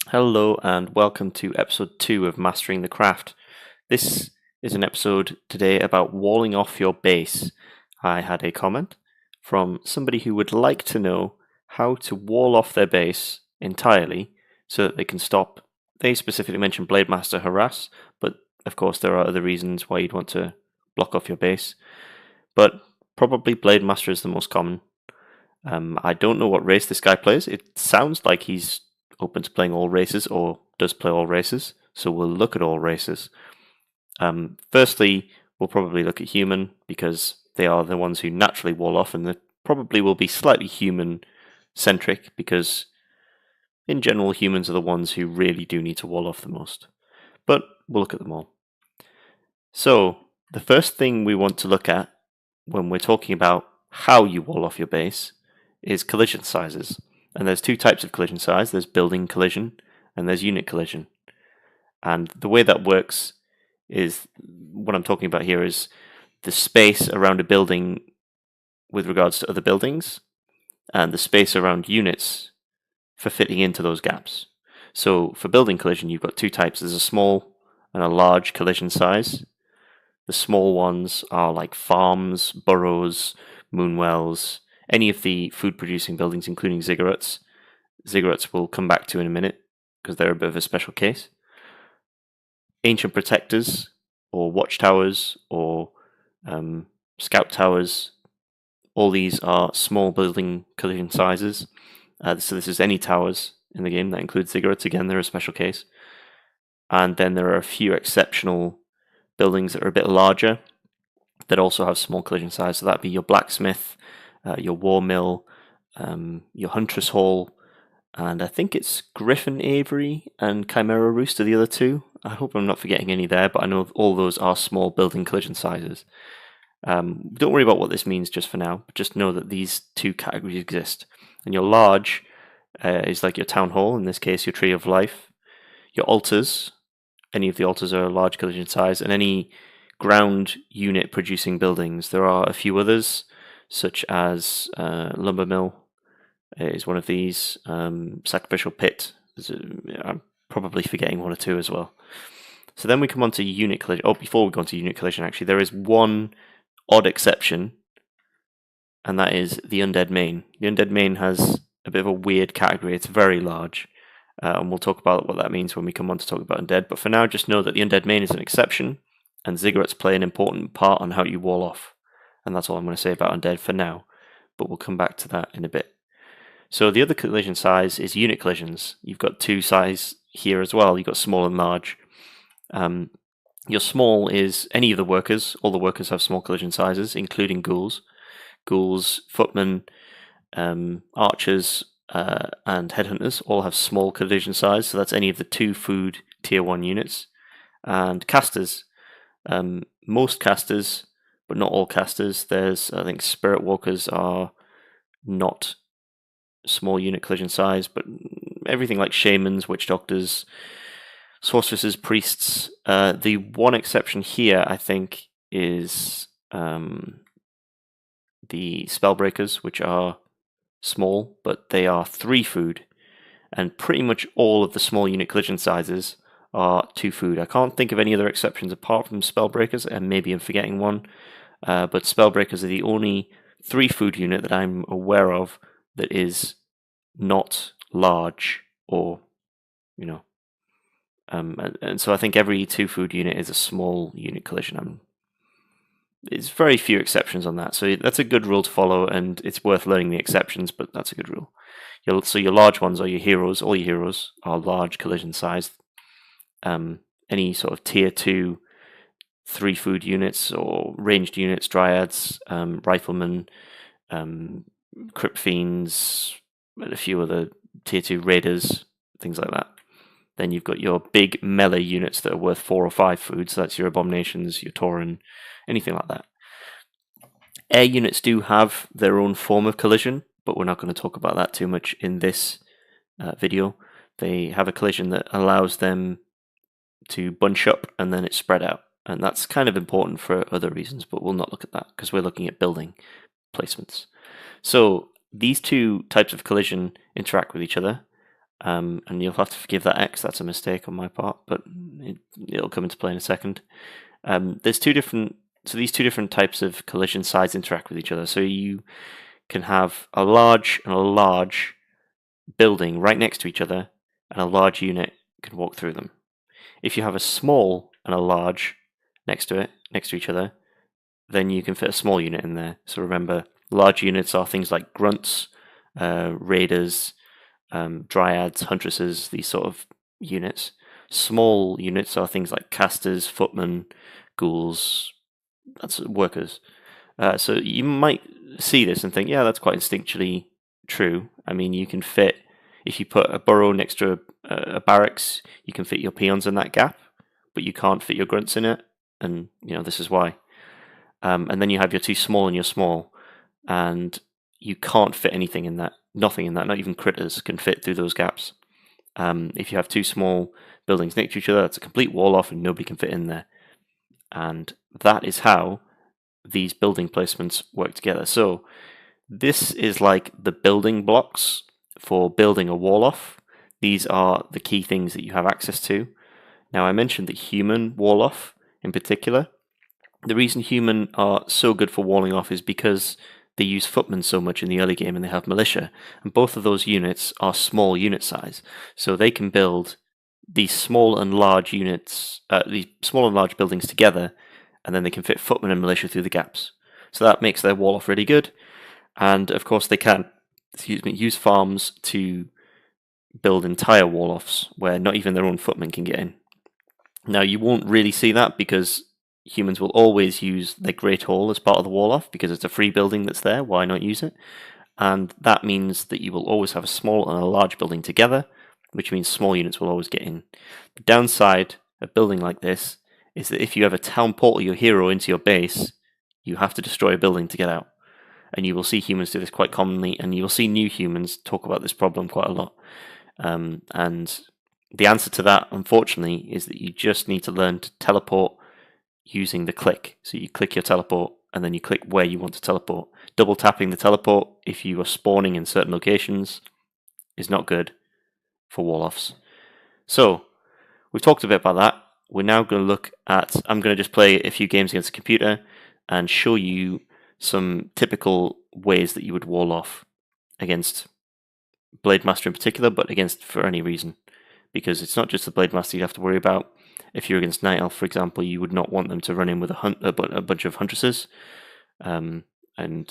Hello and welcome to episode 2 of Mastering the Craft. This is an episode today about walling off your base. I had a comment from somebody who would like to know how to wall off their base entirely so that they can stop. They specifically mentioned Blade Master harass, but of course there are other reasons why you'd want to block off your base. But probably Blade Master is the most common. I don't know what race this guy plays. It sounds like he's open to playing all races or does play all races, so we'll look at all races. Firstly, we'll probably look at human because they are the ones who naturally wall off, and they probably will be slightly human centric because in general humans are the ones who really do need to wall off the most. But we'll look at them all. So the first thing we want to look at when we're talking about how you wall off your base is collision sizes. And there's two types of collision size. There's building collision and there's unit collision. And the way that works is, what I'm talking about here is the space around a building with regards to other buildings and the space around units for fitting into those gaps. So for building collision, you've got two types. There's a small and a large collision size. The small ones are like farms, burrows, moonwells, any of the food-producing buildings, including ziggurats. Ziggurats we'll come back to in a minute because they're a bit of a special case. Ancient protectors, or watchtowers, or scout towers. All these are small building collision sizes. So this is any towers in the game. That includes ziggurats. Again, they're a special case. And then there are a few exceptional buildings that are a bit larger that also have small collision size. So that'd be your blacksmith, your war mill, your huntress hall, and I think it's Griffin Aviary and Chimera Roost are the other two. I hope I'm not forgetting any there, but I know all those are small building collision sizes. Don't worry about what this means just for now, but just know that these two categories exist. And your large is like your town hall, in this case your tree of life. Your altars, any of the altars are a large collision size, and any ground unit producing buildings. There are a few others, such as lumber mill is one of these. Sacrificial pit. I'm probably forgetting one or two as well. So then we come on to unit collision. Oh, before we go on to unit collision, actually, there is one odd exception, and that is the Undead main. The Undead main has a bit of a weird category. It's very large, and we'll talk about what that means when we come on to talk about Undead. But for now, just know that the Undead main is an exception, and ziggurats play an important part on how you wall off. And that's all I'm going to say about Undead for now, but we'll come back to that in a bit. So the other collision size is unit collisions. You've got two size here as well. You've got small and large. Your small is any of the workers. All the workers have small collision sizes, including ghouls. Ghouls, footmen, archers, and headhunters all have small collision size. So that's any of the 2 food tier 1 units. And casters. Most casters, but not all casters. There's, I think, spirit walkers are not small unit collision size, but everything like shamans, witch doctors, sorceresses, priests. The one exception here, I think, is the spellbreakers, which are small, but they are 3 food, and pretty much all of the small unit collision sizes are 2 food. I can't think of any other exceptions apart from spellbreakers, and maybe I'm forgetting one, but spellbreakers are the only 3 food unit that I'm aware of that is not large, or and so I think every 2 food unit is a small unit collision. There's very few exceptions on that, so that's a good rule to follow, and it's worth learning the exceptions, but that's a good rule. So your large ones are your heroes. All your heroes are large collision size. Any sort of tier 2 3 food units or ranged units, dryads, riflemen, crypt fiends, and a few other tier 2 raiders, things like that. Then you've got your big melee units that are worth 4 or 5 food, so that's your abominations, your tauren, anything like that. Air units do have their own form of collision, but we're not going to talk about that too much in this video. They have a collision that allows them to bunch up and then it's spread out. And that's kind of important for other reasons, but we'll not look at that because we're looking at building placements. So these two types of collision interact with each other, and you'll have to forgive that X. That's a mistake on my part, but it'll come into play in a second. There's these two different types of collision sides interact with each other. So you can have a large and a large building right next to each other, and a large unit can walk through them. If you have a small and a large next to each other, then you can fit a small unit in there. So remember, large units are things like grunts, raiders, dryads, huntresses, these sort of units. Small units are things like casters, footmen, ghouls, that's workers. So you might see this and think, yeah, that's quite instinctually true. I mean, you can fit, if you put a burrow next to a barracks, you can fit your peons in that gap, but you can't fit your grunts in it, and this is why. And then you have your too small and your small, and you can't fit anything in that. Nothing in that, not even critters, can fit through those gaps. If you have two small buildings next to each other, that's a complete wall off and nobody can fit in there. And that is how these building placements work together. So this is like the building blocks for building a wall off. These are the key things that you have access to. Now, I mentioned the human wall off in particular. The reason human are so good for walling off is because they use footmen so much in the early game and they have militia. And both of those units are small unit size. So they can build these small and large units, these small and large buildings together, and then they can fit footmen and militia through the gaps. So that makes their wall off really good. And of course they can, use farms to build entire wall offs where not even their own footmen can get in. Now you won't really see that because humans will always use their Great Hall as part of the wall off because it's a free building that's there. Why not use it? And that means that you will always have a small and a large building together, which means small units will always get in. The downside of building like this is that if you ever town portal your hero into your base, you have to destroy a building to get out. And you will see humans do this quite commonly, and you will see new humans talk about this problem quite a lot. And the answer to that, unfortunately, is that you just need to learn to teleport using the click. So you click your teleport, and then you click where you want to teleport. Double tapping the teleport, if you are spawning in certain locations, is not good for wall-offs. So, we've talked a bit about that. We're now going to look at, I'm going to just play a few games against a computer and show you some typical ways that you would wall off against Blade Master in particular, but against for any reason. Because it's not just the Blade Master you have to worry about. If you're against Night Elf, for example, you would not want them to run in with a bunch of huntresses. And,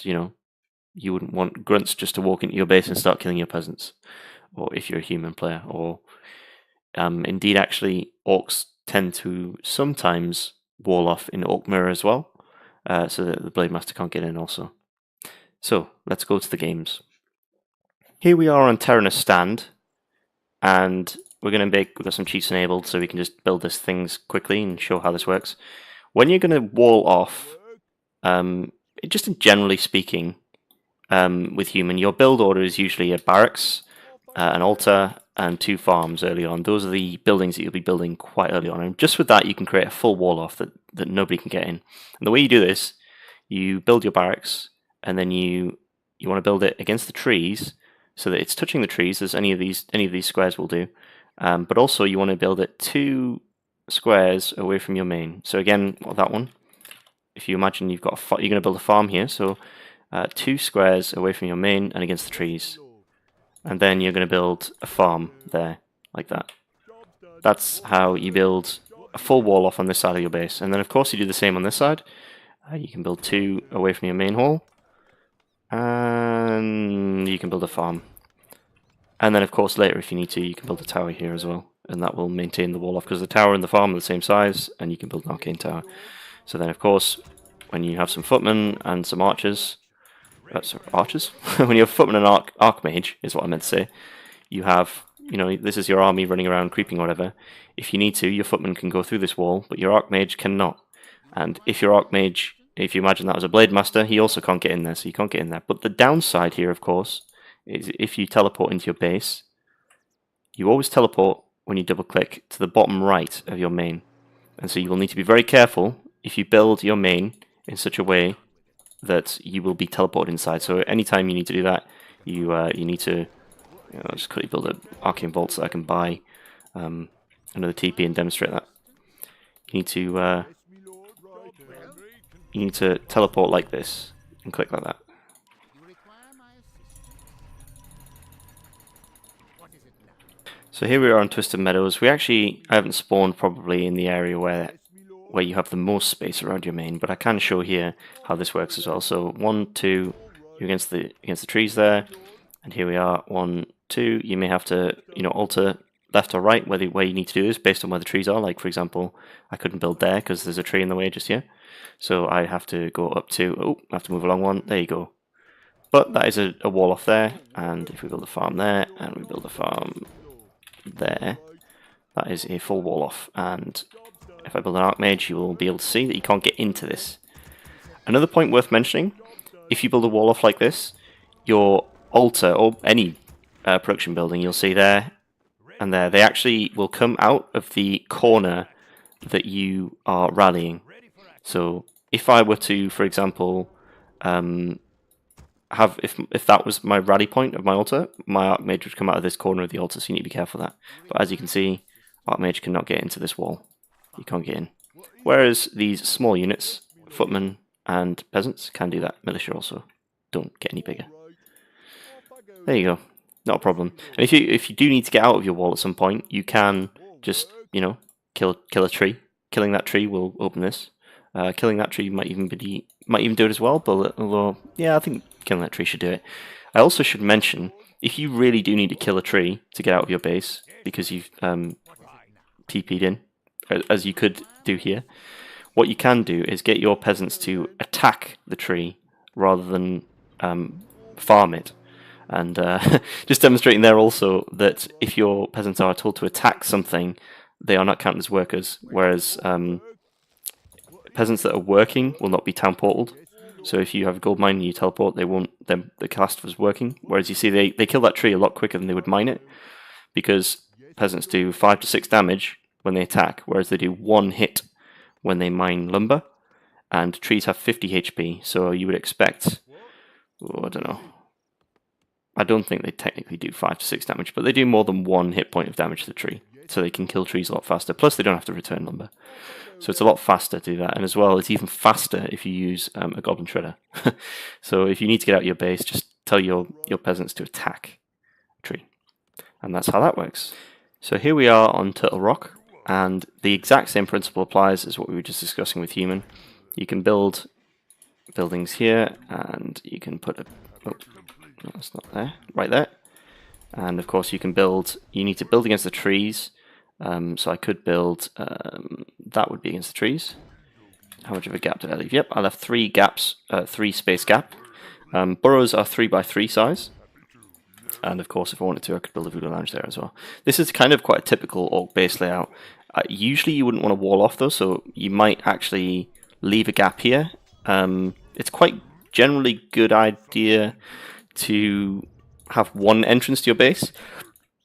you wouldn't want grunts just to walk into your base and start killing your peasants. Or if you're a human player. Or indeed, actually, orcs tend to sometimes wall off in Orc Mirror as well. So that the Blade Master can't get in also. So, let's go to the games. Here we are on Terranus stand. And we've got some cheats enabled so we can just build these things quickly and show how this works. When you're going to wall off, just generally speaking, with human, your build order is usually a barracks, an altar, and 2 farms early on. Those are the buildings that you'll be building quite early on. And just with that, you can create a full wall off that nobody can get in. And the way you do this, you build your barracks, and then you want to build it against the trees, so that it's touching the trees, as any of these squares will do. But also you want to build it 2 squares away from your main. So again, that one, if you imagine you're going to build a farm here, so 2 squares away from your main and against the trees. And then you're going to build a farm there, like that. That's how you build a full wall off on this side of your base. And then of course you do the same on this side. You can build 2 away from your main hall. And you can build a farm. And then of course later if you need to, you can build a tower here as well. And that will maintain the wall off, because the tower and the farm are the same size, and you can build an arcane tower. So then of course, when you have some footmen and some archers, when you have footmen and archmage, is what I meant to say, you have, this is your army running around creeping or whatever. If you need to, your footmen can go through this wall, but your archmage cannot. And if your archmage, if you imagine that was a Blade Master, he also can't get in there, so you can't get in there. But the downside here, of course, is if you teleport into your base, you always teleport when you double click to the bottom right of your main. And so you will need to be very careful if you build your main in such a way that you will be teleported inside. So anytime you need to do that, you need to I'll just quickly build an arcane vault so I can buy another TP and demonstrate that. You need to teleport like this and click like that. So here we are on Twisted Meadows. I haven't spawned probably in the area where you have the most space around your main, but I can show here how this works as well. So 1, 2, you're against the trees there, and here we are 1, 2. You may have to alter left or right where you need to do this based on where the trees are. Like for example, I couldn't build there because there's a tree in the way just here, so I have to go up to I have to move along one. There you go. But that is a wall off there, and if we build a farm there and we build a farm there, that is a full wall off. And if I build an Archmage, you will be able to see that you can't get into this. Another point worth mentioning, if you build a wall off like this, your altar, or any production building, you'll see there and there, they actually will come out of the corner that you are rallying. So if I were to, for example, if that was my rally point of my altar, my Archmage would come out of this corner of the altar, so you need to be careful of that. But as you can see, Archmage cannot get into this wall. You can't get in. Whereas these small units, footmen and peasants, can do that. Militia also don't get any bigger. There you go. Not a problem. And if you do need to get out of your wall at some point, you can just kill a tree. Killing that tree will open this. Killing that tree might even do it as well. But although yeah, I think killing that tree should do it. I also should mention, if you really do need to kill a tree to get out of your base because you've TP'd in, as you could do here, what you can do is get your peasants to attack the tree rather than farm it. And just demonstrating there also that if your peasants are told to attack something, they are not counted as workers, whereas peasants that are working will not be town portaled. So if you have a gold mine and you teleport, they won't. The cast was working. Whereas you see they kill that tree a lot quicker than they would mine it, because peasants do 5 to 6 damage when they attack, whereas they do 1 hit when they mine lumber, and trees have 50 HP. So you would expect, I don't know. I don't think they technically do 5 to 6 damage, but they do more than 1 hit point of damage to the tree, so they can kill trees a lot faster. Plus, they don't have to return lumber. So it's a lot faster to do that, and as well, it's even faster if you use a goblin shredder. So if you need to get out of your base, just tell your peasants to attack a tree, and that's how that works. So here we are on Turtle Rock, and the exact same principle applies as what we were just discussing with human. You can build buildings here, and you can put no, that's not there, right there. And of course you need to build against the trees. So I could build, that would be against the trees. How much of a gap did I leave? Yep, I left 3 gaps, 3 space gap. Burrows are 3x3 size. And of course, if I wanted to, I could build a voodoo lounge there as well. This is kind of quite a typical orc base layout. Usually you wouldn't want to wall off though, so you might actually leave a gap here. It's quite generally good idea to have 1 entrance to your base.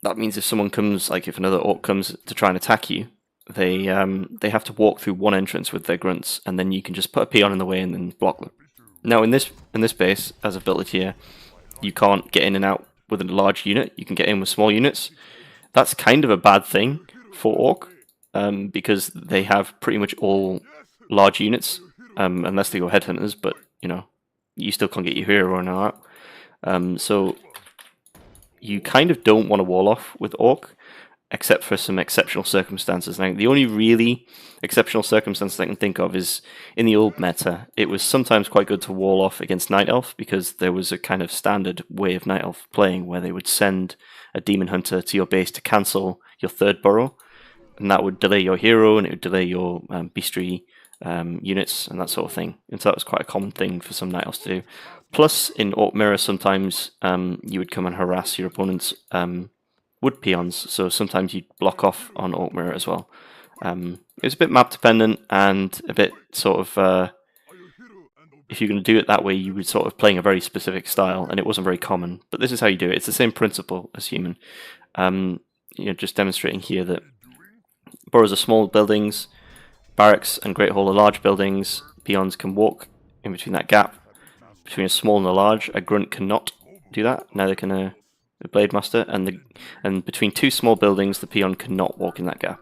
That means if someone comes, like if another orc comes to try and attack you, they have to walk through 1 entrance with their grunts, and then you can just put a peon in the way and then block them. Now in this base, as I've built it here, you can't get in and out with a large unit. You can get in with small units. That's kind of a bad thing for orc, because they have pretty much all large units, unless they go headhunters. But you still can't get your hero in and out. So you kind of don't want to wall off with orc, except for some exceptional circumstances. Now, the only really exceptional circumstances I can think of is in the old meta. It was sometimes quite good to wall off against Night Elf, because there was a kind of standard way of Night Elf playing where they would send a demon hunter to your base to cancel your 3rd burrow, and that would delay your hero, and it would delay your beastry units and that sort of thing. And so that was quite a common thing for some Night Elves to do. Plus, in Orc Mirror, sometimes you would come and harass your opponent's wood peons, so sometimes you'd block off on Orc Mirror as well. It was a bit map dependent, and a bit sort of, if you're going to do it that way, you would sort of playing a very specific style, and it wasn't very common. But this is how you do it. It's the same principle as human. Just demonstrating here that burrows are small buildings, barracks and Great Hall are large buildings. Peons can walk in between that gap. Between a small and a large, a grunt cannot do that. Neither can a the Blade Master, and between two small buildings, the peon cannot walk in that gap.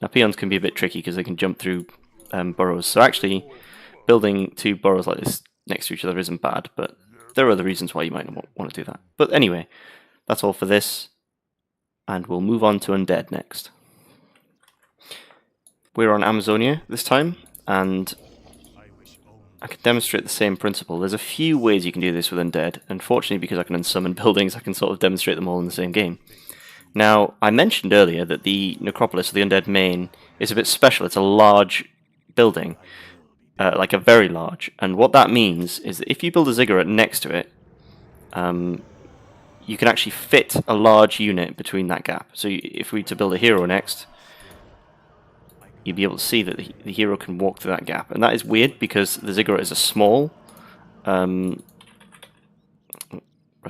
Now, peons can be a bit tricky because they can jump through burrows. So actually, building two burrows like this next to each other isn't bad, but there are other reasons why you might not want to do that. But anyway, that's all for this, and we'll move on to Undead next. We're on Amazonia this time, and I can demonstrate the same principle. There's a few ways you can do this with Undead. Unfortunately, because I can unsummon buildings, I can sort of demonstrate them all in the same game. Now, I mentioned earlier that the Necropolis, or the Undead Main, is a bit special. It's a large building, like a very large. And what that means is that if you build a ziggurat next to it, you can actually fit a large unit between that gap. So if we were to build a hero next, you'd be able to see that the hero can walk through that gap. And that is weird because the ziggurat is a small... press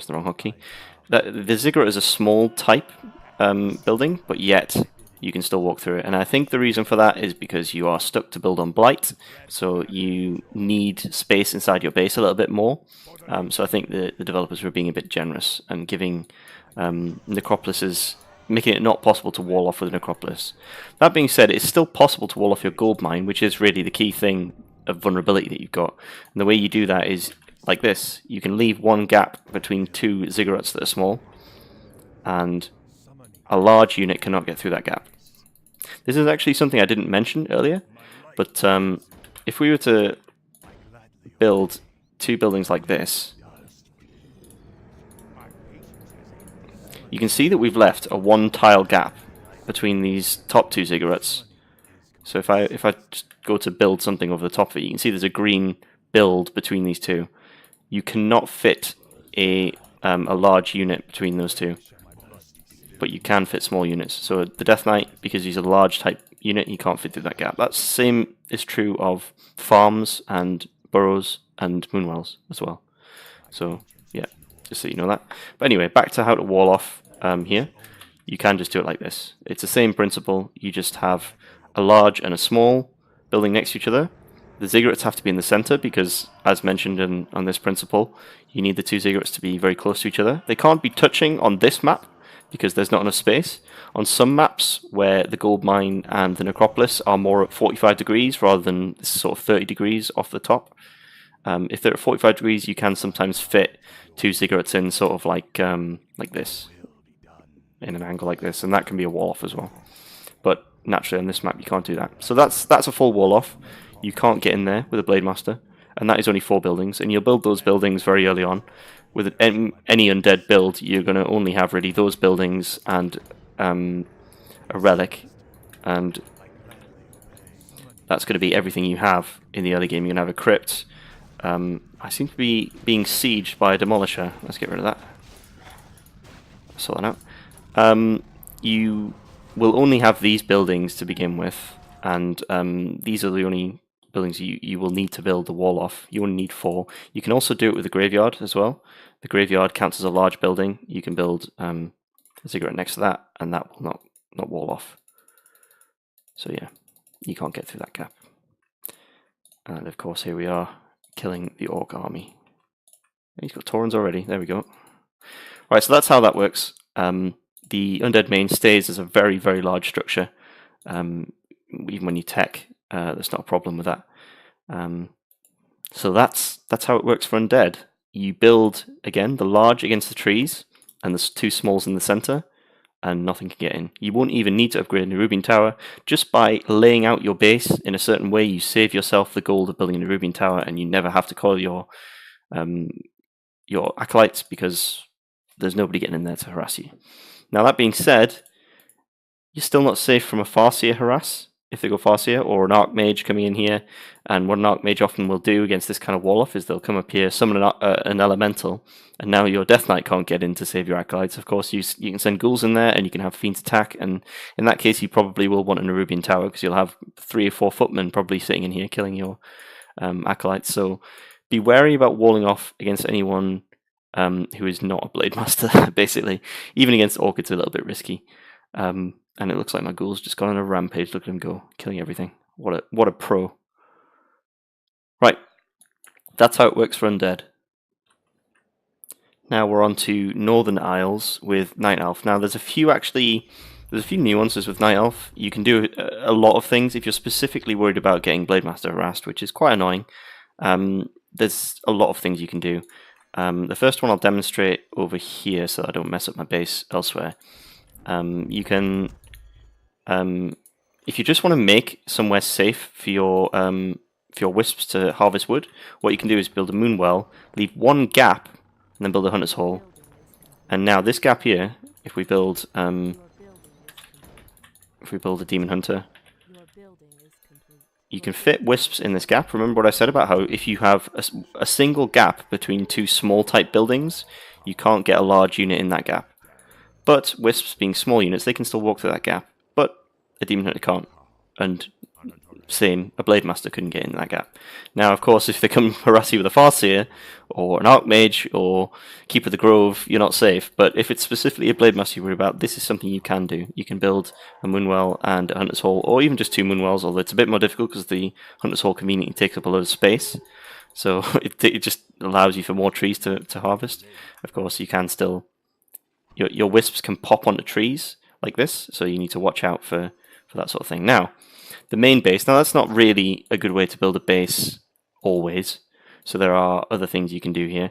the wrong hotkey. The ziggurat is a small type building, but yet you can still walk through it. And I think the reason for that is because you are stuck to build on Blight, so you need space inside your base a little bit more. So I think the developers were being a bit generous and giving necropolises, making it not possible to wall off with a necropolis. That being said, it's still possible to wall off your gold mine, which is really the key thing of vulnerability that you've got. And the way you do that is like this. You can leave one gap between two ziggurats that are small, and a large unit cannot get through that gap. This is actually something I didn't mention earlier, but if we were to build two buildings like this, you can see that we've left a one tile gap between these top two ziggurats. So if I just go to build something over the top of it, you can see there's a green build between these two. You cannot fit a large unit between those two, but you can fit small units. So the Death Knight, because he's a large type unit, he can't fit through that gap. That same is true of farms and burrows and moonwells as well. So yeah, just so you know that. But anyway, back to how to wall off here. You can just do it like this. It's the same principle. You just have a large and a small building next to each other. The ziggurats have to be in the center because, as mentioned on this principle, you need the two ziggurats to be very close to each other. They can't be touching on this map because there's not enough space. On some maps where the gold mine and the necropolis are more at 45 degrees rather than this sort of 30 degrees off the top, if they're at 45 degrees, you can sometimes fit two ziggurats in sort of like this, in an angle like this, and that can be a wall off as well. But naturally on this map you can't do that. So that's a full wall off. You can't get in there with a Blade Master, and that is only 4 buildings, and you'll build those buildings very early on. With any undead build, you're going to only have really those buildings and a relic, and that's going to be everything you have in the early game. You're going to have a crypt. I seem to be being sieged by a demolisher. Let's get rid of that. Sort that out. You will only have these buildings to begin with, and these are the only buildings you will need to build the wall off. You only need 4. You can also do it with the graveyard as well. The graveyard counts as a large building. You can build a ziggurat next to that, and that will not wall off. So yeah, you can't get through that gap. And of course here we are, killing the Orc army. He's got Taurens already, there we go. Right, so that's how that works. The Undead Main stays as a very, very large structure. Even when you tech, there's not a problem with that. So that's how it works for Undead. You build, again, the large against the trees, and there's 2 smalls in the center, and nothing can get in. You won't even need to upgrade a Nerubian Tower. Just by laying out your base in a certain way, you save yourself the gold of building a Nerubian Tower, and you never have to call your acolytes because there's nobody getting in there to harass you. Now that being said, you're still not safe from a Farseer harass if they go Farseer, or an Archmage coming in here. And what an Archmage often will do against this kind of wall-off is they'll come up here, summon an Elemental, and now your Death Knight can't get in to save your acolytes. Of course, you can send ghouls in there, and you can have Fiends attack, and in that case you probably will want a Nerubian Tower, because you'll have 3 or 4 footmen probably sitting in here killing your acolytes. So be wary about walling off against anyone who is not a Blade Master, basically. Even against Orc it's a little bit risky. And it looks like my ghoul's just gone on a rampage. Look at him go, killing everything. What a pro. Right, that's how it works for Undead. Now we're on to Northern Isles with Night Elf. Now there's a few nuances with Night Elf. You can do a lot of things if you're specifically worried about getting Blademaster harassed, which is quite annoying. There's a lot of things you can do. The first one I'll demonstrate over here so I don't mess up my base elsewhere. You can, if you just want to make somewhere safe for your wisps to harvest wood, what you can do is build a moon well, leave one gap, and then build a hunter's hole. And now this gap here, if we build a demon hunter, you can fit wisps in this gap. Remember what I said about how if you have a single gap between two small type buildings, you can't get a large unit in that gap. But wisps being small units, they can still walk through that gap, but a demon hunter can't. And same, a Blademaster couldn't get in that gap. Now, of course, if they come harass you with a Farseer, or an Archmage, or Keeper of the Grove, you're not safe. But if it's specifically a Blademaster you worry about, this is something you can do. You can build a Moonwell and a Hunter's Hole, or even just two Moonwells, although it's a bit more difficult because the Hunter's Hole conveniently takes up a lot of space. So it just allows you for more trees to harvest. Of course, you can still... Your wisps can pop onto trees like this, so you need to watch out for that sort of thing. Now, the main base, now that's not really a good way to build a base always, so there are other things you can do here.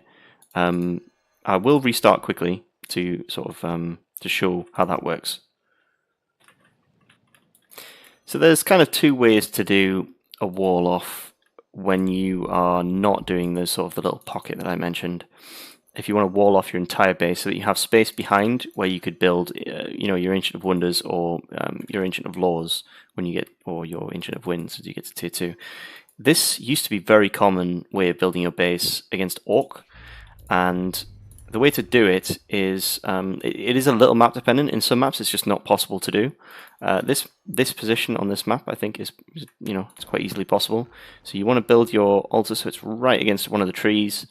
I will restart quickly to sort of to show how that works. So there's kind of two ways to do a wall off when you are not doing the sort of the little pocket that I mentioned. If you want to wall off your entire base so that you have space behind where you could build, your Ancient of Wonders or your Ancient of Laws when you get, or your Ancient of Winds as you get to tier 2. This used to be a very common way of building your base against Orc, and the way to do it is, it is a little map dependent. In some maps it's just not possible to do. This position on this map I think is it's quite easily possible. So you want to build your altar so it's right against one of the trees.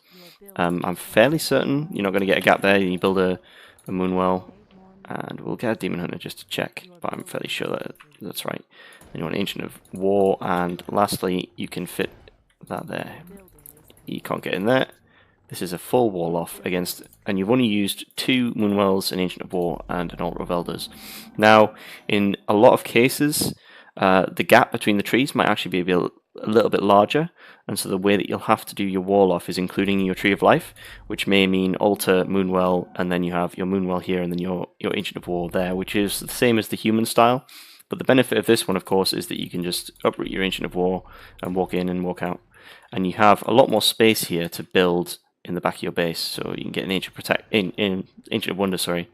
I'm fairly certain you're not going to get a gap there. You build a Moonwell, and we'll get a Demon Hunter just to check, but I'm fairly sure that that's right. And you want an Ancient of War, and lastly, you can fit that there. You can't get in there. This is a full wall off against, and you've only used 2 Moonwells, an Ancient of War, and an Altar of Elders. Now, in a lot of cases, the gap between the trees might actually be a little bit larger, and so the way that you'll have to do your wall off is including your Tree of Life, which may mean altar, Moonwell, and then you have your Moonwell here, and then your Ancient of War there, which is the same as the human style. But the benefit of this one, of course, is that you can just uproot your Ancient of War and walk in and walk out, and you have a lot more space here to build in the back of your base, so you can get an Ancient of Wonder, sorry.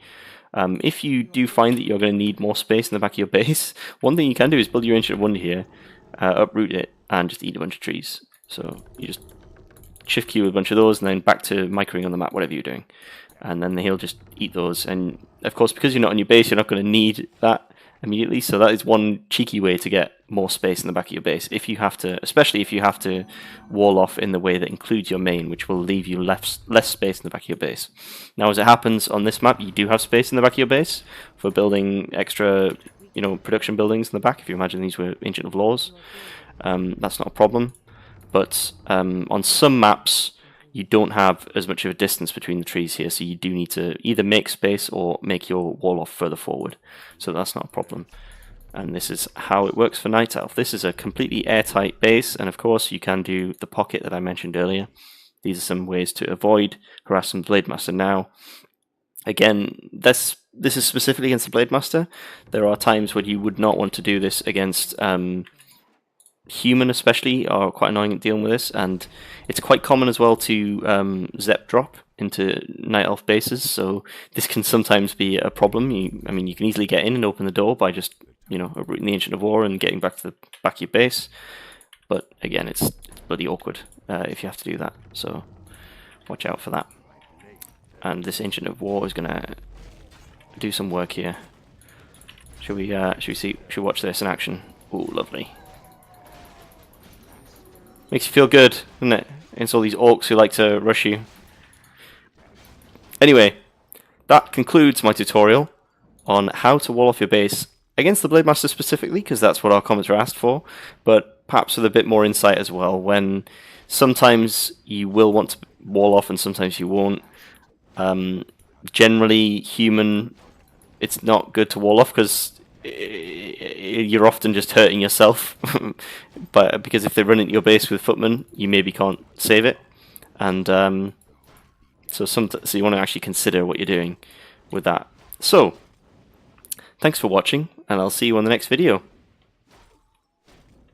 If you do find that you're going to need more space in the back of your base, one thing you can do is build your Ancient of Wonder here, uproot it, and just eat a bunch of trees. So you just shift Q a bunch of those, and then back to microing on the map, whatever you're doing. And then he'll just eat those. And of course, because you're not on your base, you're not going to need that immediately. So that is one cheeky way to get more space in the back of your base. If you have to, especially if you have to wall off in the way that includes your main, which will leave you less space in the back of your base. Now, as it happens on this map, you do have space in the back of your base for building extra, production buildings in the back. If you imagine these were Ancient of Laws, that's not a problem. But on some maps, you don't have as much of a distance between the trees here, so you do need to either make space or make your wall off further forward. So that's not a problem. And this is how it works for Night Elf. This is a completely airtight base, and of course you can do the pocket that I mentioned earlier. These are some ways to avoid harassing Blademaster. Now, again, this is specifically against the Blademaster. There are times when you would not want to do this against human, especially, are quite annoying at dealing with this, and it's quite common as well to Zep drop into Night Elf bases, so this can sometimes be a problem. You can easily get in and open the door by just uprooting the Ancient of War and getting back to the back of your base, but again, it's bloody awkward if you have to do that, so watch out for that. And this Ancient of War is gonna do some work here. Should we watch this in action? Ooh, lovely. Makes you feel good, doesn't it? It's all these orcs who like to rush you. Anyway, that concludes my tutorial on how to wall off your base against the Blademaster specifically, because that's what our comments are asked for, but perhaps with a bit more insight as well, when sometimes you will want to wall off and sometimes you won't. Generally, human, it's not good to wall off because you're often just hurting yourself. But because if they run into your base with footmen, you maybe can't save it, and so you want to actually consider what you're doing with that. So, thanks for watching, and I'll see you on the next video.